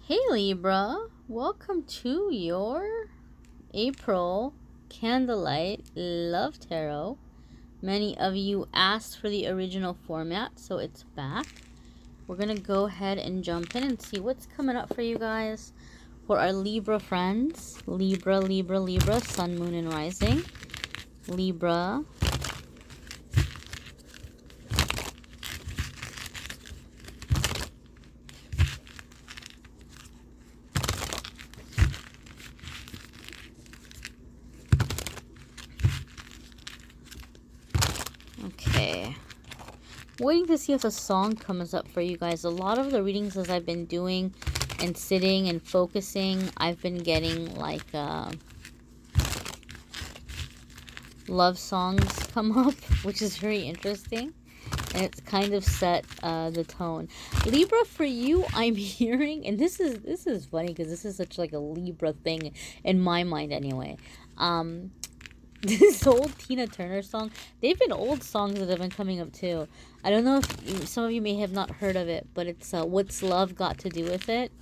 Hey Libra, welcome to your April Candlelight Love Tarot. Many of you asked for the original format, so it's back. We're going to go ahead and jump in and see what's coming up for you guys. For our Libra friends, Libra, Sun, Moon, and Rising. Libra. Okay. Waiting to see if a song comes up for you guys. A lot of the readings as I've been doing and sitting and focusing, I've been getting like love songs come up, which is very interesting, and it's kind of set the tone. Libra, for you, I'm hearing, and this is funny because this is such like a Libra thing in my mind anyway. This old Tina Turner song, they've been old songs that have been coming up too. I don't know if some of you may have not heard of it, but it's What's Love Got to Do with It?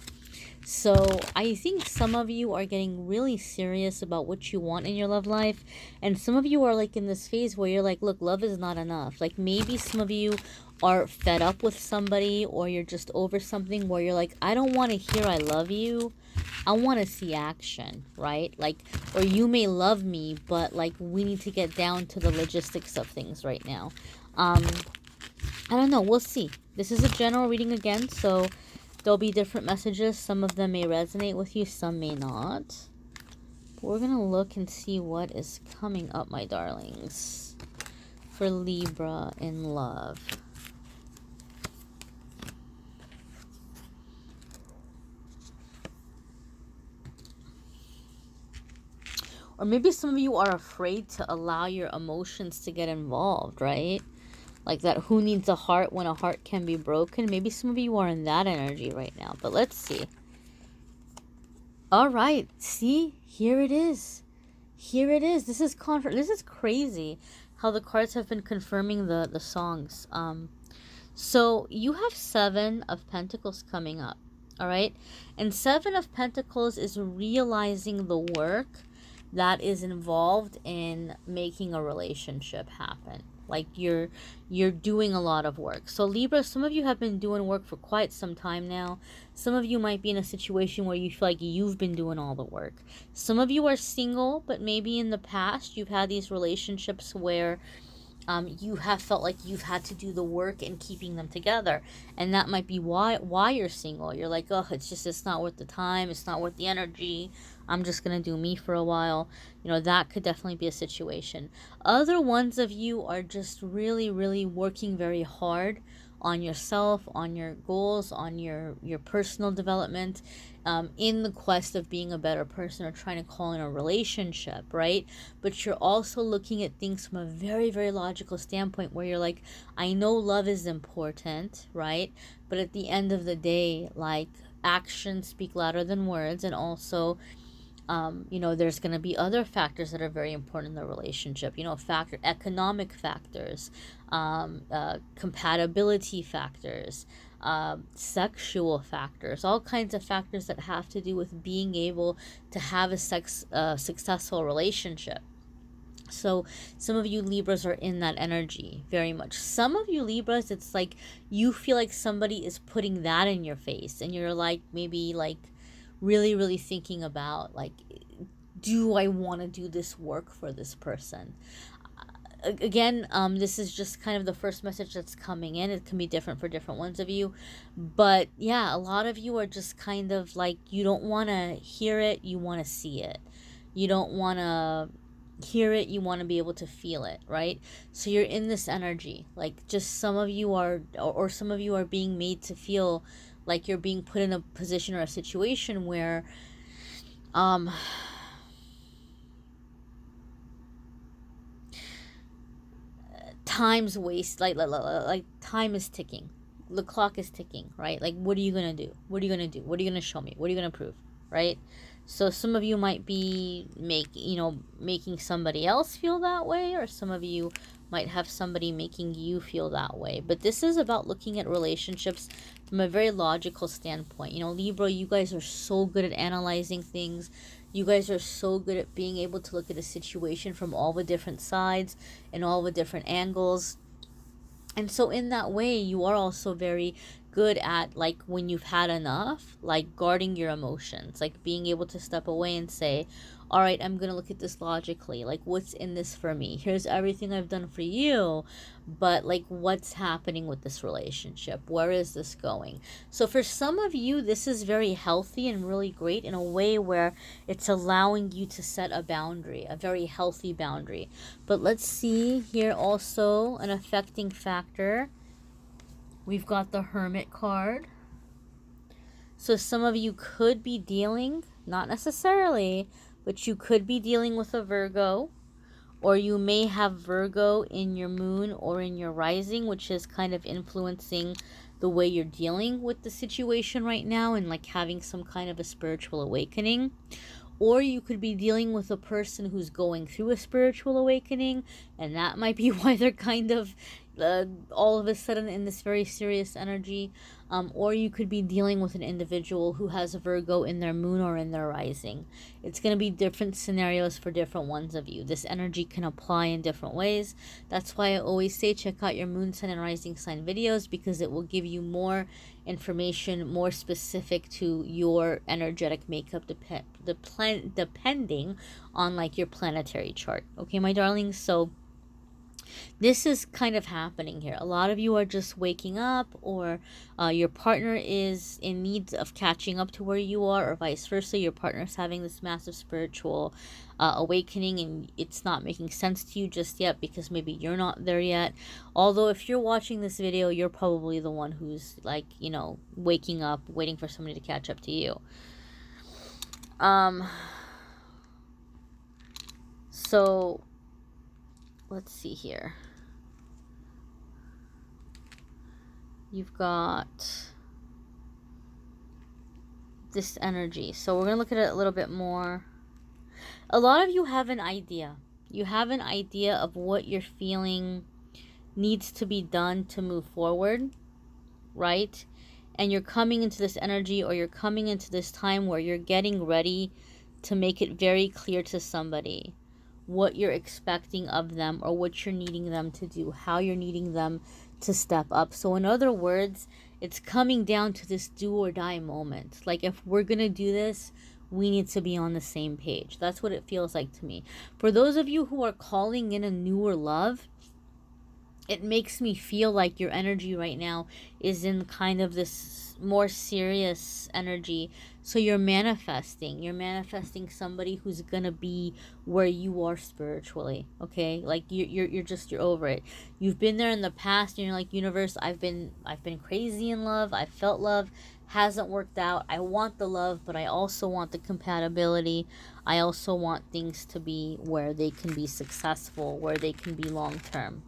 So I think some of you are getting really serious about what you want in your love life, and some of you are like in this phase where you're like, look, love is not enough. Like maybe some of you are fed up with somebody, or you're just over something where you're like, I don't want to hear I love you, I want to see action, right? Like, or you may love me, but like we need to get down to the logistics of things right now. I don't know, we'll see. This is a general reading again, so there'll be different messages. Some of them may resonate with you, some may not. But we're going to look and see what is coming up, my darlings, for Libra in love. Or maybe some of you are afraid to allow your emotions to get involved, right? Like that, who needs a heart when a heart can be broken? Maybe some of you are in that energy right now. But let's see. All right. See? Here it is. Here it is. This is crazy how the cards have been confirming the songs. So you have 7 of Pentacles coming up. All right? And 7 of Pentacles is realizing the work that is involved in making a relationship happen. Like you're doing a lot of work. So Libra, some of you have been doing work for quite some time now. Some of you might be in a situation where you feel like you've been doing all the work. Some of you are single, but maybe in the past you've had these relationships where you have felt like you've had to do the work in keeping them together, and that might be why you're single. You're like, oh, it's not worth the time, it's not worth the energy, I'm just gonna do me for a while. You know, that could definitely be a situation. Other ones of you are just really, really working very hard on yourself, on your goals, on your personal development, in the quest of being a better person or trying to call in a relationship, right? But you're also looking at things from a very, very logical standpoint where you're like, I know love is important, right? But at the end of the day, like, actions speak louder than words. And also, you know, there's going to be other factors that are very important in the relationship, you know, economic factors, compatibility factors, sexual factors, all kinds of factors that have to do with being able to have a successful relationship. So some of you Libras are in that energy very much. Some of you Libras, it's like you feel like somebody is putting that in your face, and you're like, maybe like really, really thinking about like, do I want to do this work for this person? Again, this is just kind of the first message that's coming in. It can be different for different ones of you, but yeah, a lot of you are just kind of like, you don't want to hear it, you want to see it. You don't want to hear it, you want to be able to feel it, right? So you're in this energy, like, just some of you are, or some of you are being made to feel like you're being put in a position or a situation where time's waste, like time is ticking, the clock is ticking, right? Like, what are you gonna do? What are you gonna do? What are you gonna show me? What are you gonna prove, right? So some of you might be making somebody else feel that way, or some of you might have somebody making you feel that way. But this is about looking at relationships from a very logical standpoint. You know, Libra, you guys are so good at analyzing things. You guys are so good at being able to look at a situation from all the different sides and all the different angles. And so in that way, you are also very good at, like, when you've had enough, like guarding your emotions, like being able to step away and say, all right, I'm going to look at this logically. Like, what's in this for me? Here's everything I've done for you, but like, what's happening with this relationship? Where is this going? So for some of you, this is very healthy and really great in a way where it's allowing you to set a boundary, a very healthy boundary. But let's see here also an affecting factor. We've got the Hermit card. So some of you could be dealing, not necessarily, but you could be dealing with a Virgo, or you may have Virgo in your moon or in your rising, which is kind of influencing the way you're dealing with the situation right now and like having some kind of a spiritual awakening. Or you could be dealing with a person who's going through a spiritual awakening, and that might be why they're kind of all of a sudden in this very serious energy. Or you could be dealing with an individual who has a Virgo in their moon or in their rising. It's going to be different scenarios for different ones of you. This energy can apply in different ways. That's why I always say check out your moon, sun, and rising sign videos, because it will give you more information, more specific to your energetic makeup, depending on like your planetary chart. Okay, my darlings? So this is kind of happening here. A lot of you are just waking up, or your partner is in need of catching up to where you are, or vice versa. Your partner is having this massive spiritual awakening, and it's not making sense to you just yet because maybe you're not there yet. Although if you're watching this video, you're probably the one who's like, you know, waking up, waiting for somebody to catch up to you. So let's see here. You've got this energy. So we're going to look at it a little bit more. A lot of you have an idea. You have an idea of what you're feeling needs to be done to move forward, right? And you're coming into this energy, or you're coming into this time where you're getting ready to make it very clear to somebody what you're expecting of them, or what you're needing them to do, how you're needing them to step up. So in other words, it's coming down to this do or die moment. Like, if we're gonna do this, we need to be on the same page. That's what it feels like to me. For those of you who are calling in a newer love, it makes me feel like your energy right now is in kind of this more serious energy. So you're manifesting somebody who's gonna be where you are spiritually. Okay, like you're over it. You've been there in the past, and you're like, universe, I've been crazy in love. I've felt love, hasn't worked out. I want the love, but I also want the compatibility. I also want things to be where they can be successful, where they can be long term.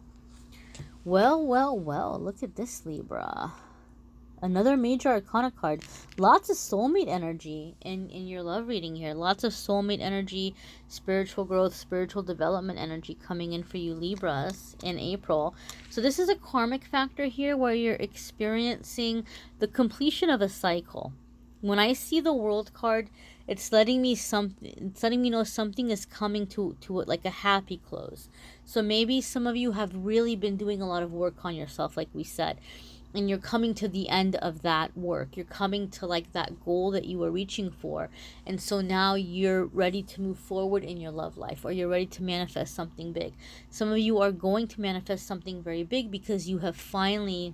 Well, look at this, Libra. Another major arcana card. Lots of soulmate energy in your love reading here. Lots of soulmate energy, spiritual growth, spiritual development energy coming in for you Libras in April. So this is a karmic factor here where you're experiencing the completion of a cycle. When I see the World card, it's letting me know something is coming to it, like a happy close. So maybe some of you have really been doing a lot of work on yourself, like we said, and you're coming to the end of that work. You're coming to like that goal that you were reaching for. And so now you're ready to move forward in your love life, or you're ready to manifest something big. Some of you are going to manifest something very big because you have finally,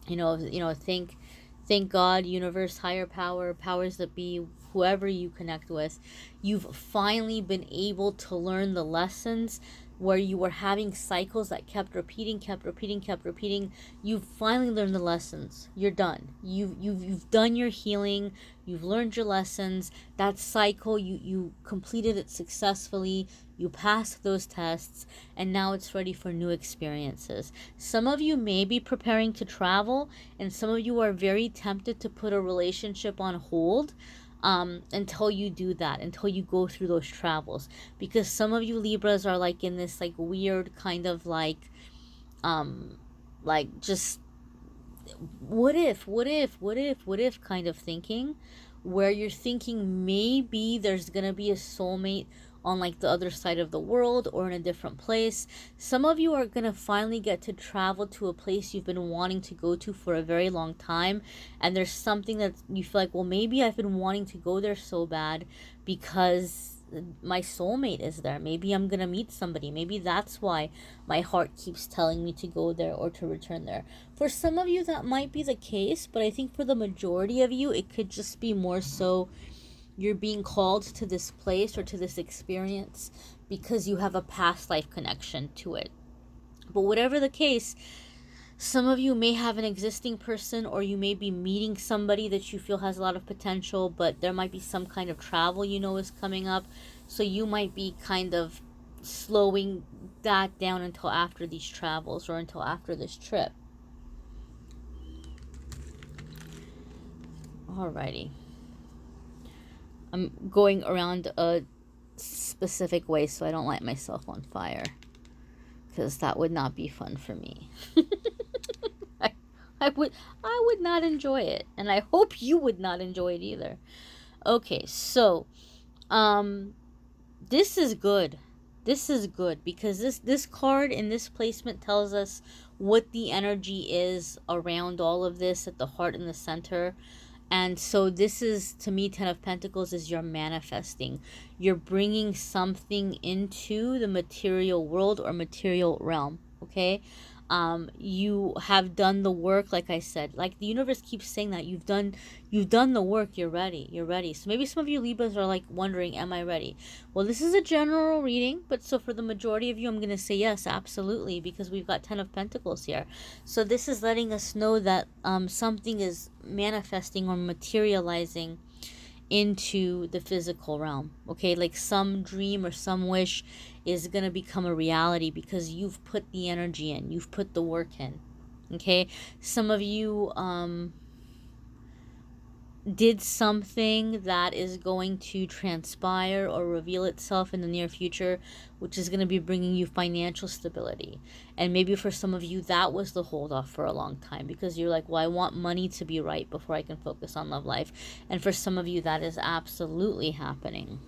thank God, universe, higher power, powers that be, whoever you connect with, you've finally been able to learn the lessons where you were having cycles that kept repeating. You've finally learned the lessons. You're done. You've done your healing. You've learned your lessons. That cycle, you completed it successfully. You passed those tests, and now it's ready for new experiences. Some of you may be preparing to travel, and some of you are very tempted to put a relationship on hold until you do that, until you go through those travels, because some of you Libras are like in this like weird kind of like just what if kind of thinking, where you're thinking maybe there's gonna be a soulmate on like the other side of the world or in a different place. Some of you are gonna finally get to travel to a place you've been wanting to go to for a very long time, and there's something that you feel like, well, maybe I've been wanting to go there so bad because my soulmate is there. Maybe I'm gonna meet somebody. Maybe that's why my heart keeps telling me to go there or to return there. For some of you, that might be the case, but I think for the majority of you, it could just be more so you're being called to this place or to this experience because you have a past life connection to it. But whatever the case, some of you may have an existing person, or you may be meeting somebody that you feel has a lot of potential, but there might be some kind of travel is coming up. So you might be kind of slowing that down until after these travels or until after this trip. Alrighty. I'm going around a specific way so I don't light myself on fire, because that would not be fun for me. I would not enjoy it, and I hope you would not enjoy it either. Okay, so this is good. This is good because this card in this placement tells us what the energy is around all of this at the heart in the center. And so this is, to me, Ten of Pentacles is you're manifesting. You're bringing something into the material world or material realm, okay? You have done the work, like I said. Like the universe keeps saying that you've done the work. You're ready. So maybe some of you Libras are like wondering, am I ready? Well, this is a general reading, but so for the majority of you, I'm going to say yes, absolutely, because we've got 10 of Pentacles here. So this is letting us know that something is manifesting or materializing into the physical realm, okay? Like some dream or some wish is going to become a reality because you've put the energy in, you've put the work in, okay? Some of you did something that is going to transpire or reveal itself in the near future, which is going to be bringing you financial stability. And maybe for some of you, that was the hold off for a long time because you're like, well, I want money to be right before I can focus on love life. And for some of you, that is absolutely happening.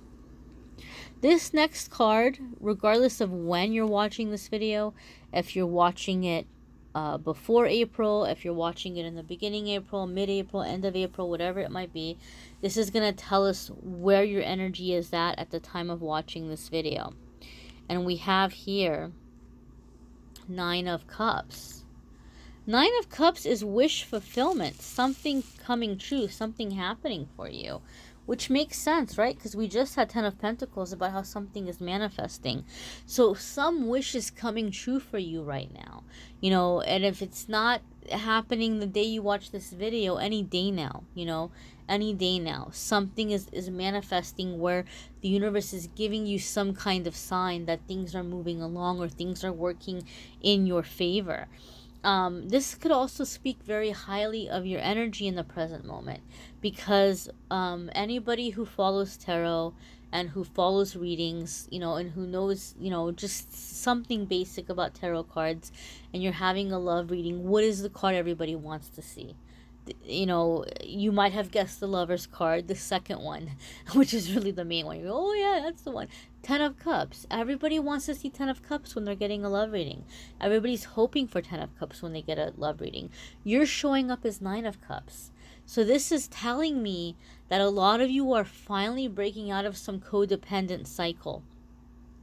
This next card, regardless of when you're watching this video, if you're watching it before April, if you're watching it in the beginning April, mid-April, end of April, whatever it might be, this is going to tell us where your energy is at the time of watching this video. And we have here 9 of Cups. 9 of Cups is wish fulfillment, something coming true, something happening for you. Which makes sense, right? Because we just had 10 of Pentacles about how something is manifesting. So some wish is coming true for you right now. And if it's not happening the day you watch this video, any day now, any day now, something is manifesting where the universe is giving you some kind of sign that things are moving along or things are working in your favor. This could also speak very highly of your energy in the present moment, because anybody who follows tarot and who follows readings, and who knows, just something basic about tarot cards, and you're having a love reading, what is the card everybody wants to see? You might have guessed the Lover's card, the second one, which is really the main one. You go, oh yeah, that's the one. 10 of Cups. Everybody wants to see 10 of Cups when they're getting a love reading. Everybody's hoping for 10 of Cups when they get a love reading. You're showing up as 9 of Cups. So this is telling me that a lot of you are finally breaking out of some codependent cycle.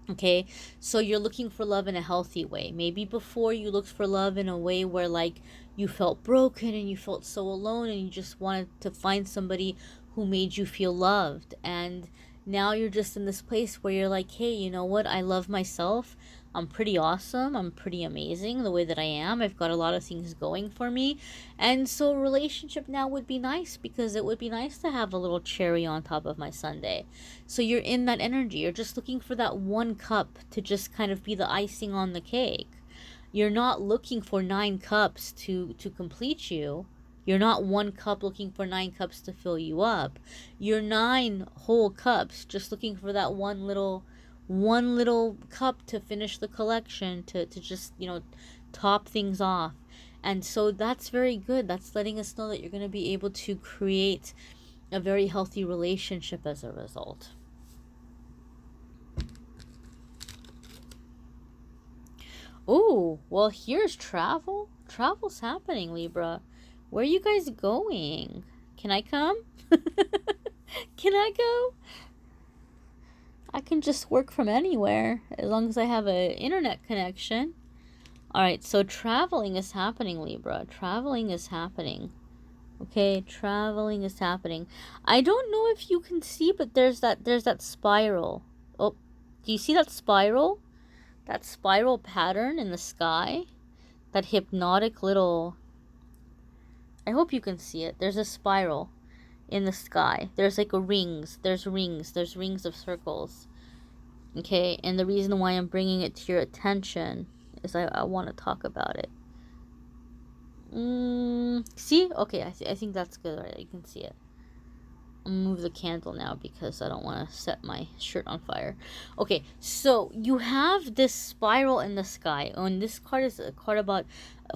Okay, so you're looking for love in a healthy way. Maybe before you looked for love in a way where like you felt broken and you felt so alone and you just wanted to find somebody who made you feel loved. And now you're just in this place where you're like, hey, you know what? I love myself. I'm pretty awesome. I'm pretty amazing the way that I am. I've got a lot of things going for me. And so a relationship now would be nice, because it would be nice to have a little cherry on top of my sundae. So you're in that energy. You're just looking for that one cup to just kind of be the icing on the cake. You're not looking for 9 cups to complete you. You're not 1 cup looking for 9 cups to fill you up. You're 9 whole cups just looking for that one little cup to finish the collection, to just, top things off. And so that's very good. That's letting us know that you're going to be able to create a very healthy relationship as a result. Oh, well, here's travel. Travel's happening, Libra. Where are you guys going? Can I come? Can I go? I can just work from anywhere as long as I have an internet connection. All right, so traveling is happening, Libra. Traveling is happening. Okay, traveling is happening. I don't know if you can see, but there's that spiral. Oh, do you see that spiral? That spiral pattern in the sky? That hypnotic little... I hope you can see it. There's a spiral in the sky. There's like rings. There's rings of circles. Okay, and the reason why I'm bringing it to your attention is I want to talk about it. See? Okay, I think that's good, right? You can see it. I'll move the candle now because I don't want to set my shirt on fire. Okay, so you have this spiral in the sky. And this card is a card about,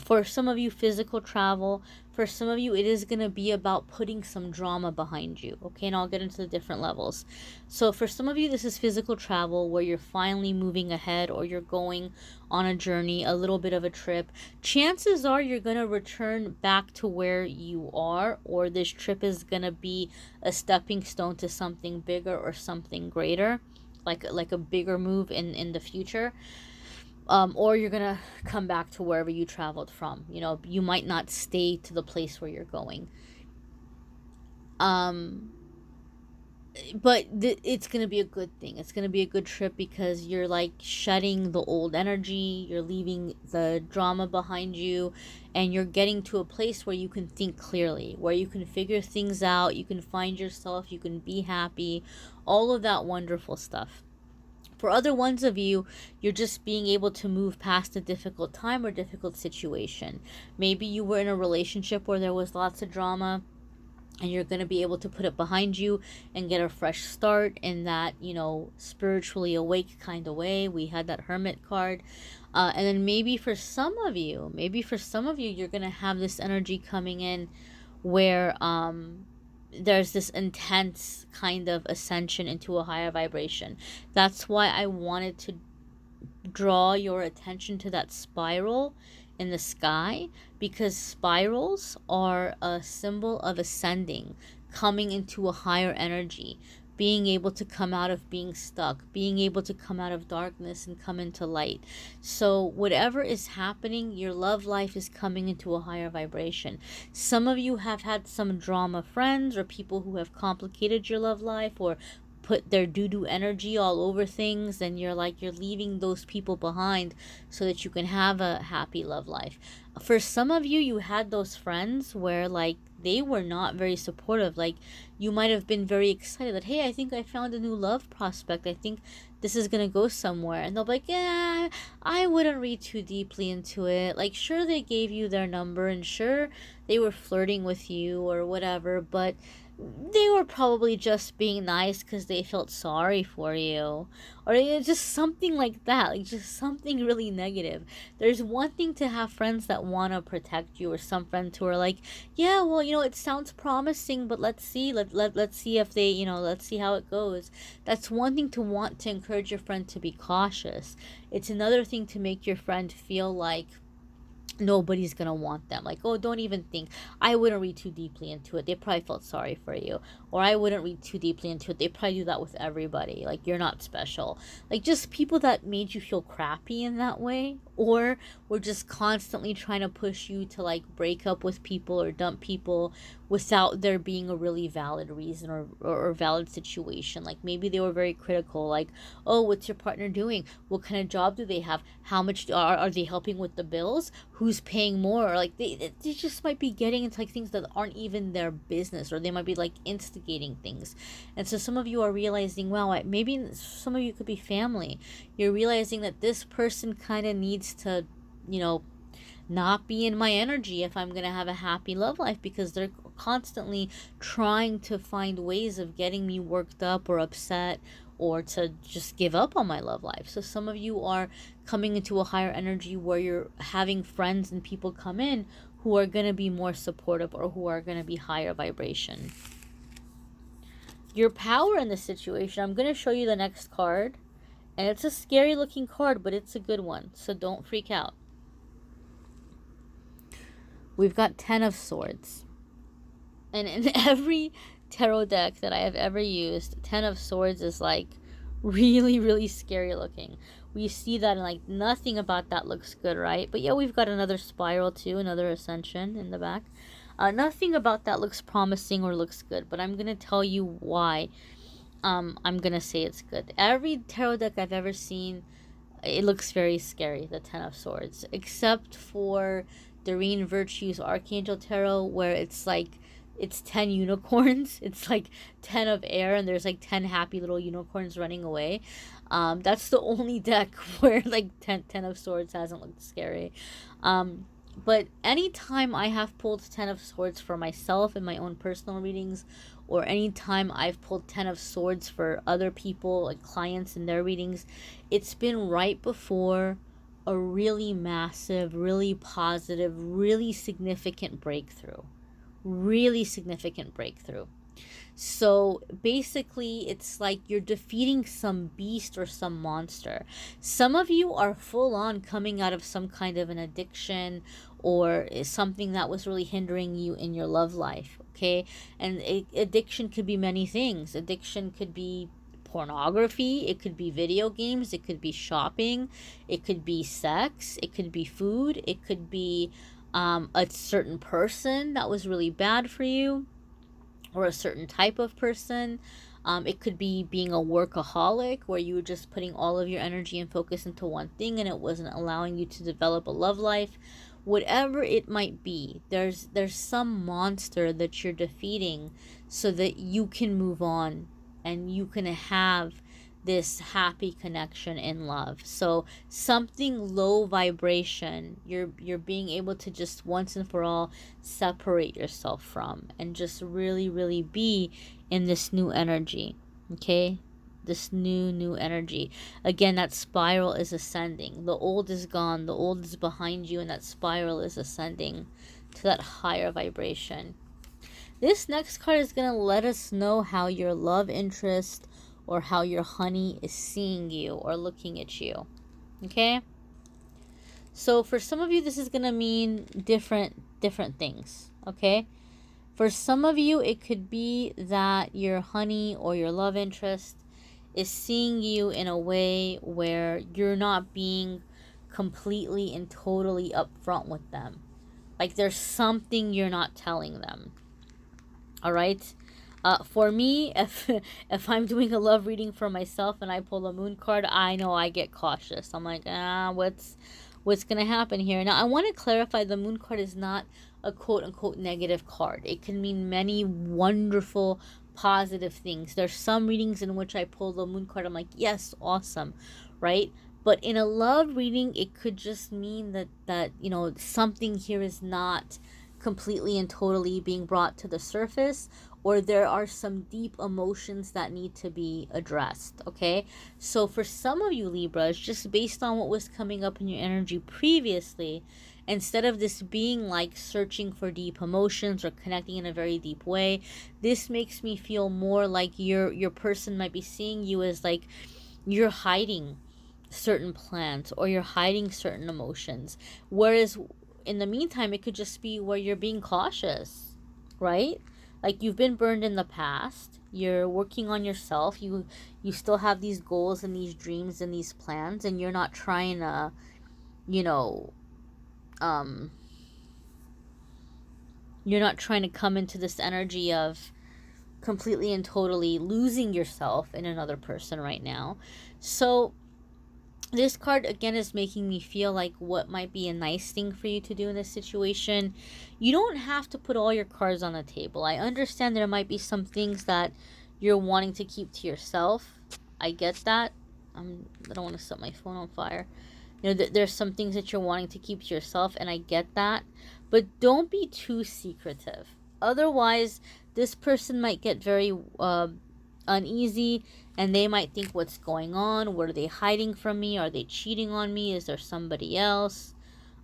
for some of you, physical travel. For some of you, it is going to be about putting some drama behind you. Okay, and I'll get into the different levels. So for some of you, this is physical travel where you're finally moving ahead or you're going on a journey, a little bit of a trip. Chances are you're going to return back to where you are, or this trip is going to be a stepping stone to something bigger or something greater, like a bigger move in the future. Or you're gonna come back to wherever you traveled from. You know, you might not stay to the place where you're going. But it's gonna be a good thing. It's gonna be a good trip because you're like shedding the old energy, you're leaving the drama behind you, and you're getting to a place where you can think clearly, where you can figure things out, you can find yourself, you can be happy, all of that wonderful stuff. For other ones of you, you're just being able to move past a difficult time or difficult situation. Maybe you were in a relationship where there was lots of drama, and you're going to be able to put it behind you and get a fresh start in that, you know, spiritually awake kind of way. We had that Hermit card. And then maybe for some of you, you're going to have this energy coming in where there's this intense kind of ascension into a higher vibration. That's why I wanted to draw your attention to that spiral in the sky, because spirals are a symbol of ascending, coming into a higher energy, being able to come out of being stuck, being able to come out of darkness and come into light. So whatever is happening, your love life is coming into a higher vibration. Some of you have had some drama friends or people who have complicated your love life or put their doo-doo energy all over things, and you're leaving those people behind so that you can have a happy love life. For some of you, you had those friends where like they were not very supportive. Like you might have been very excited that, hey, I think I found a new love prospect, I think this is gonna go somewhere, and they'll be like, yeah, I wouldn't read too deeply into it. Like, sure, they gave you their number and sure they were flirting with you or whatever, but they were probably just being nice because they felt sorry for you, or just something like that, like just something really negative. There's one thing to have friends that want to protect you, or some friends who are like, yeah, well, you know, it sounds promising, but let's see, let's see if they, you know, let's see how it goes. That's one thing to want to encourage your friend to be cautious. It's another thing to make your friend feel like nobody's gonna want them, like, oh, don't even think, I wouldn't read too deeply into it, they probably felt sorry for you, or I wouldn't read too deeply into it, they probably do that with everybody, like, you're not special. Like, just people that made you feel crappy in that way, or were just constantly trying to push you to like break up with people or dump people without there being a really valid reason or valid situation. Like maybe they were very critical, like, oh, what's your partner doing, what kind of job do they have, how much are they helping with the bills, who's paying more, or like they just might be getting into like things that aren't even their business, or they might be like instigating things. And so some of you are realizing, wow, maybe some of you could be family, you're realizing that this person kind of needs to, you know, not be in my energy if I'm going to have a happy love life, because they're constantly trying to find ways of getting me worked up or upset or to just give up on my love life. So some of you are coming into a higher energy where you're having friends and people come in who are going to be more supportive or who are going to be higher vibration. Your power in this situation, I'm going to show you the next card. And it's a scary looking card, but it's a good one. So don't freak out. We've got 10 of Swords. And in every tarot deck that I have ever used, 10 of Swords is like really, really scary looking. We see that and like nothing about that looks good, right? But yeah, we've got another spiral too, another ascension in the back. Nothing about that looks promising or looks good, but I'm going to tell you why I'm going to say it's good. Every tarot deck I've ever seen, it looks very scary, the 10 of Swords, except for Doreen Virtue's Archangel Tarot, where it's like, it's 10 unicorns. It's like 10 of air, and there's like 10 happy little unicorns running away. That's the only deck where like 10 of Swords hasn't looked scary. But anytime I have pulled 10 of Swords for myself in my own personal readings, or anytime I've pulled 10 of Swords for other people, like clients in their readings, it's been right before a really massive, really positive, really significant breakthrough. Really significant breakthrough. So basically, it's like you're defeating some beast or some monster. Some of you are full on coming out of some kind of an addiction or something that was really hindering you in your love life, okay? And addiction could be many things. Addiction could be pornography, it could be video games, it could be shopping, it could be sex, it could be food, it could be a certain person that was really bad for you, or a certain type of person. It could be being a workaholic, where you were just putting all of your energy and focus into one thing and it wasn't allowing you to develop a love life. Whatever it might be, there's some monster that you're defeating so that you can move on and you can have this happy connection in love. So something low vibration, you're being able to just once and for all separate yourself from, and just really, really be in this new energy. Okay, this new energy. Again, that spiral is ascending. The old is gone, the old is behind you, and that spiral is ascending to that higher vibration. This next card is going to let us know how your love interest or how your honey is seeing you or looking at you. Okay? So for some of you, this is going to mean different things. Okay? For some of you, it could be that your honey or your love interest is seeing you in a way where you're not being completely and totally upfront with them. Like there's something you're not telling them. All right? For me, if I'm doing a love reading for myself and I pull a moon card, I know I get cautious. I'm like, what's gonna happen here? Now, I want to clarify, the moon card is not a quote-unquote negative card. It can mean many wonderful, positive things. There's some readings in which I pull the moon card, I'm like, yes, awesome, right? But in a love reading, it could just mean that you know, something here is not completely and totally being brought to the surface, or there are some deep emotions that need to be addressed. Okay, so for some of you Libras, just based on what was coming up in your energy previously, instead of this being like searching for deep emotions or connecting in a very deep way, this makes me feel more like your person might be seeing you as like you're hiding certain plans or you're hiding certain emotions, whereas in the meantime, it could just be where you're being cautious, right? Like you've been burned in the past. You're working on yourself. You still have these goals and these dreams and these plans, and you're not trying to, you know, you're not trying to come into this energy of completely and totally losing yourself in another person right now. So this card, again, is making me feel like what might be a nice thing for you to do in this situation. You don't have to put all your cards on the table. I understand there might be some things that you're wanting to keep to yourself. I get that. I don't want to set my phone on fire. You know, there's some things that you're wanting to keep to yourself, and I get that. But don't be too secretive. Otherwise, this person might get very uneasy, and they might think, what's going on? What are they hiding from me? Are they cheating on me? Is there somebody else?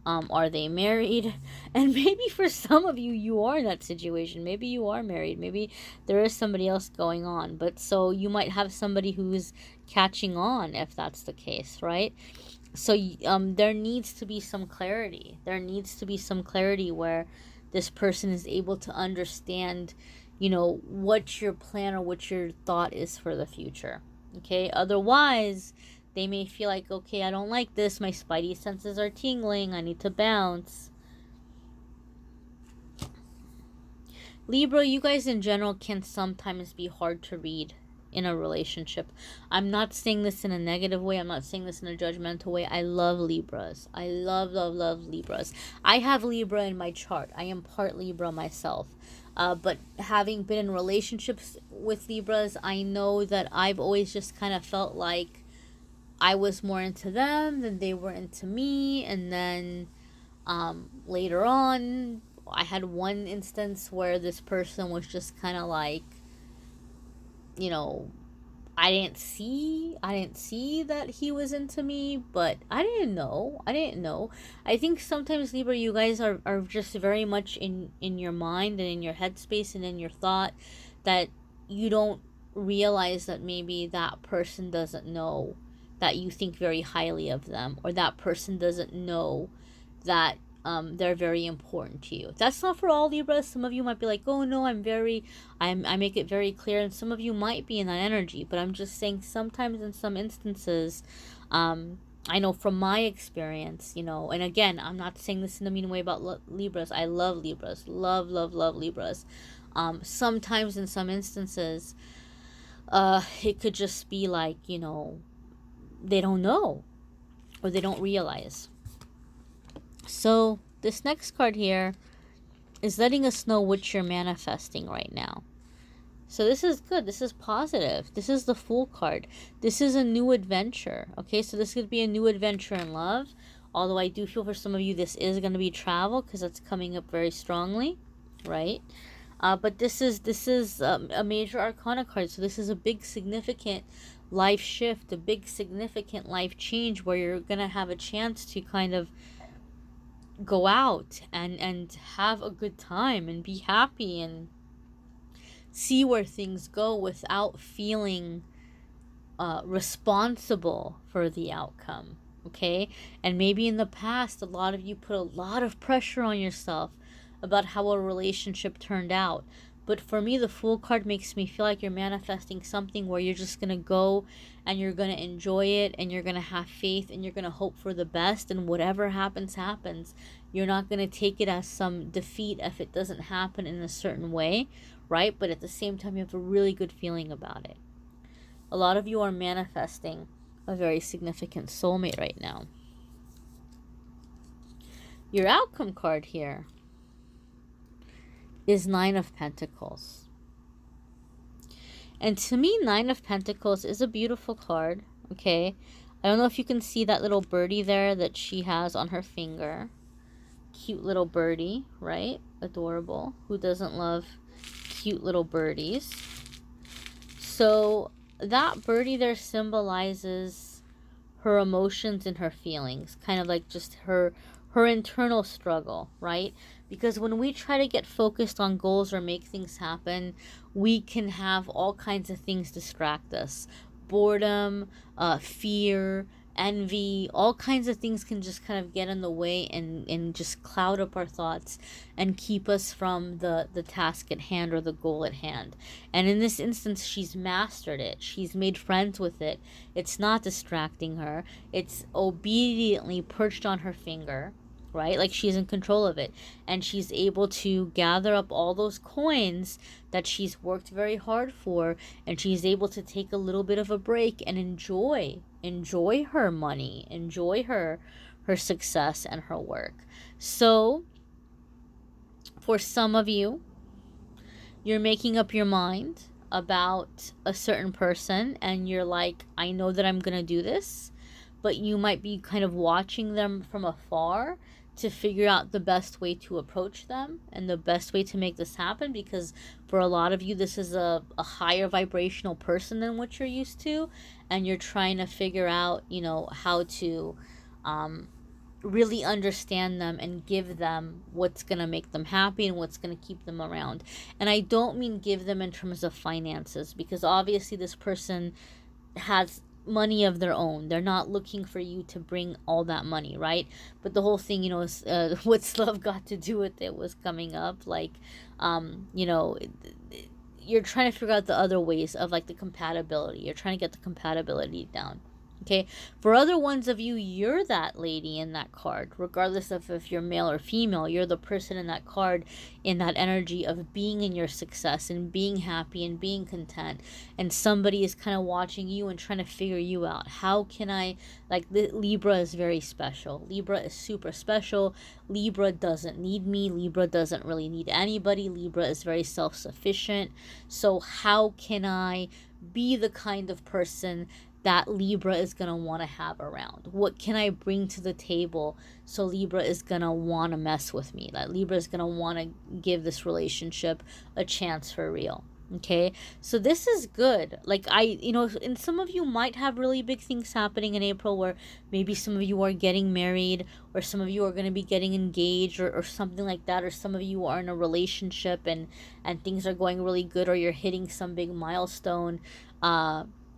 Are they married? And maybe for some of you, you are in that situation. Maybe you are married. Maybe there is somebody else going on. But so you might have somebody who's catching on, if that's the case, right? So there needs to be some clarity. There needs to be some clarity where this person is able to understand, what your plan or what your thought is for the future. Okay? Otherwise, they may feel like, okay, I don't like this. My spidey senses are tingling. I need to bounce. Libra, you guys in general can sometimes be hard to read in a relationship. I'm not saying this in a negative way. I'm not saying this in a judgmental way. I love Libras. I love, love, love Libras. I have Libra in my chart. I am part Libra myself. But having been in relationships with Libras, I know that I've always just kind of felt like I was more into them than they were into me. And then later on, I had one instance where this person was just kind of like, I didn't see that he was into me, but I didn't know. I think sometimes, Libra, you guys are just very much in your mind and in your headspace and in your thought, that you don't realize that maybe that person doesn't know that you think very highly of them, or that person doesn't know that they're very important to you. That's not for all Libras. Some of you might be like, oh no, I make it very clear, and some of you might be in that energy. But I'm just saying, sometimes in some instances, I know from my experience, and again, I'm not saying this in a mean way about Libras. I love Libras, love, love, love Libras. Sometimes in some instances, it could just be like, they don't know, or they don't realize. So this next card here is letting us know what you're manifesting right now. So this is good. This is positive. This is the Fool card. This is a new adventure. Okay, so this could be a new adventure in love. Although I do feel for some of you this is going to be travel, because that's coming up very strongly, right? But this is a major arcana card. So this is a big significant life shift, a big significant life change, where you're going to have a chance to kind of go out and have a good time and be happy and see where things go without feeling responsible for the outcome. Okay? And maybe in the past, a lot of you put a lot of pressure on yourself about how a relationship turned out. But for me, the Fool card makes me feel like you're manifesting something where you're just going to go and you're going to enjoy it, and you're going to have faith, and you're going to hope for the best, and whatever happens, happens. You're not going to take it as some defeat if it doesn't happen in a certain way, right? But at the same time, you have a really good feeling about it. A lot of you are manifesting a very significant soulmate right now. Your outcome card here is Nine of Pentacles. And to me, Nine of Pentacles is a beautiful card, okay? I don't know if you can see that little birdie there that she has on her finger. Cute little birdie, right? Adorable. Who doesn't love cute little birdies? So that birdie there symbolizes her emotions and her feelings, kind of like just her internal struggle, right? Because when we try to get focused on goals or make things happen, we can have all kinds of things distract us. Boredom, fear, envy, all kinds of things can just kind of get in the way and just cloud up our thoughts and keep us from the task at hand or the goal at hand. And in this instance, she's mastered it. She's made friends with it. It's not distracting her. It's obediently perched on her finger, right? Like she's in control of it. And she's able to gather up all those coins that she's worked very hard for, and she's able to take a little bit of a break and enjoy her money, enjoy her success and her work. So for some of you, you're making up your mind about a certain person, and you're like, I know that I'm gonna do this, but you might be kind of watching them from afar to figure out the best way to approach them and the best way to make this happen, because for a lot of you, this is a higher vibrational person than what you're used to, and you're trying to figure out, you know, how to really understand them and give them what's going to make them happy and what's going to keep them around. And I don't mean give them in terms of finances, because obviously this person has money of their own. They're not looking for you to bring all that money, right? But the whole thing, you know, is what's love got to do with it was coming up. Like, you know, you're trying to figure out the other ways of like the compatibility. You're trying to get the compatibility down. Okay, for other ones of you, you're that lady in that card, regardless of if you're male or female. You're the person in that card, in that energy of being in your success and being happy and being content. And somebody is kind of watching you and trying to figure you out. How can I, like, Libra is very special. Libra is super special. Libra doesn't need me. Libra doesn't really need anybody. Libra is very self-sufficient. So how can I be the kind of person that Libra is going to want to have around? What can I bring to the table so Libra is going to want to mess with me? That Libra is going to want to give this relationship a chance for real. Okay, so this is good. Like, you know, and some of you might have really big things happening in April, where maybe some of you are getting married, or some of you are going to be getting engaged, or something like that, or some of you are in a relationship and things are going really good, or you're hitting some big milestone.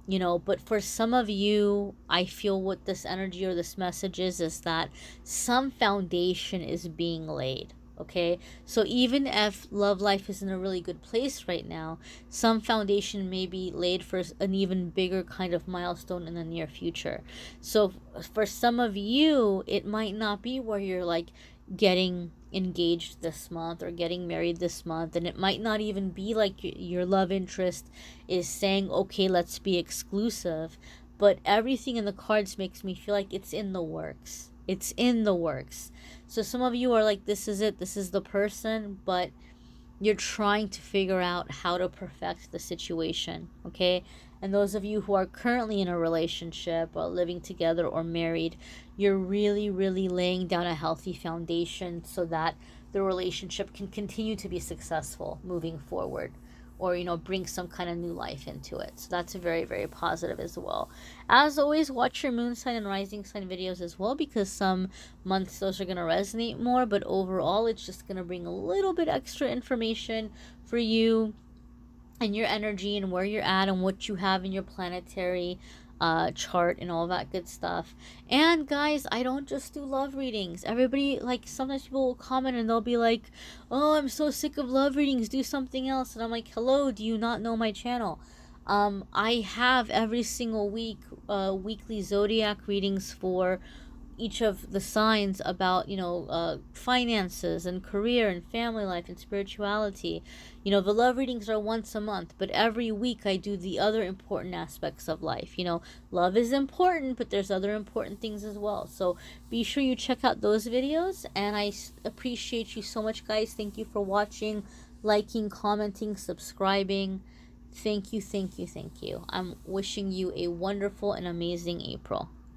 You know, but for some of you, I feel what this energy or this message is that some foundation is being laid. Okay, so even if love life is in a really good place right now, some foundation may be laid for an even bigger kind of milestone in the near future. So for some of you, it might not be where you're like getting engaged this month or getting married this month, and it might not even be like your love interest is saying, okay, let's be exclusive, but everything in the cards makes me feel like it's in the works. It's in the works. So some of you are like, this is it, this is the person, but you're trying to figure out how to perfect the situation. Okay, and those of you who are currently in a relationship or living together or married, you're really laying down a healthy foundation so that the relationship can continue to be successful moving forward, or, you know, bring some kind of new life into it. So that's very positive as well. As always, watch your moon sign and rising sign videos as well, because some months those are going to resonate more, but overall it's just going to bring a little bit extra information for you and your energy and where you're at and what you have in your planetary chart and all that good stuff. And guys, I don't just do love readings. Everybody, like, sometimes people will comment and they'll be like, oh, I'm so sick of love readings, do something else. And I'm like, hello, do you not know my channel? I have every single week weekly zodiac readings for each of the signs about, you know, finances and career and family life and spirituality. You know, the love readings are once a month, but every week I do the other important aspects of life. You know, love is important, but there's other important things as well. So be sure you check out those videos, and I appreciate you so much, guys. Thank you for watching, liking, commenting, subscribing. Thank you. I'm wishing you a wonderful and amazing April.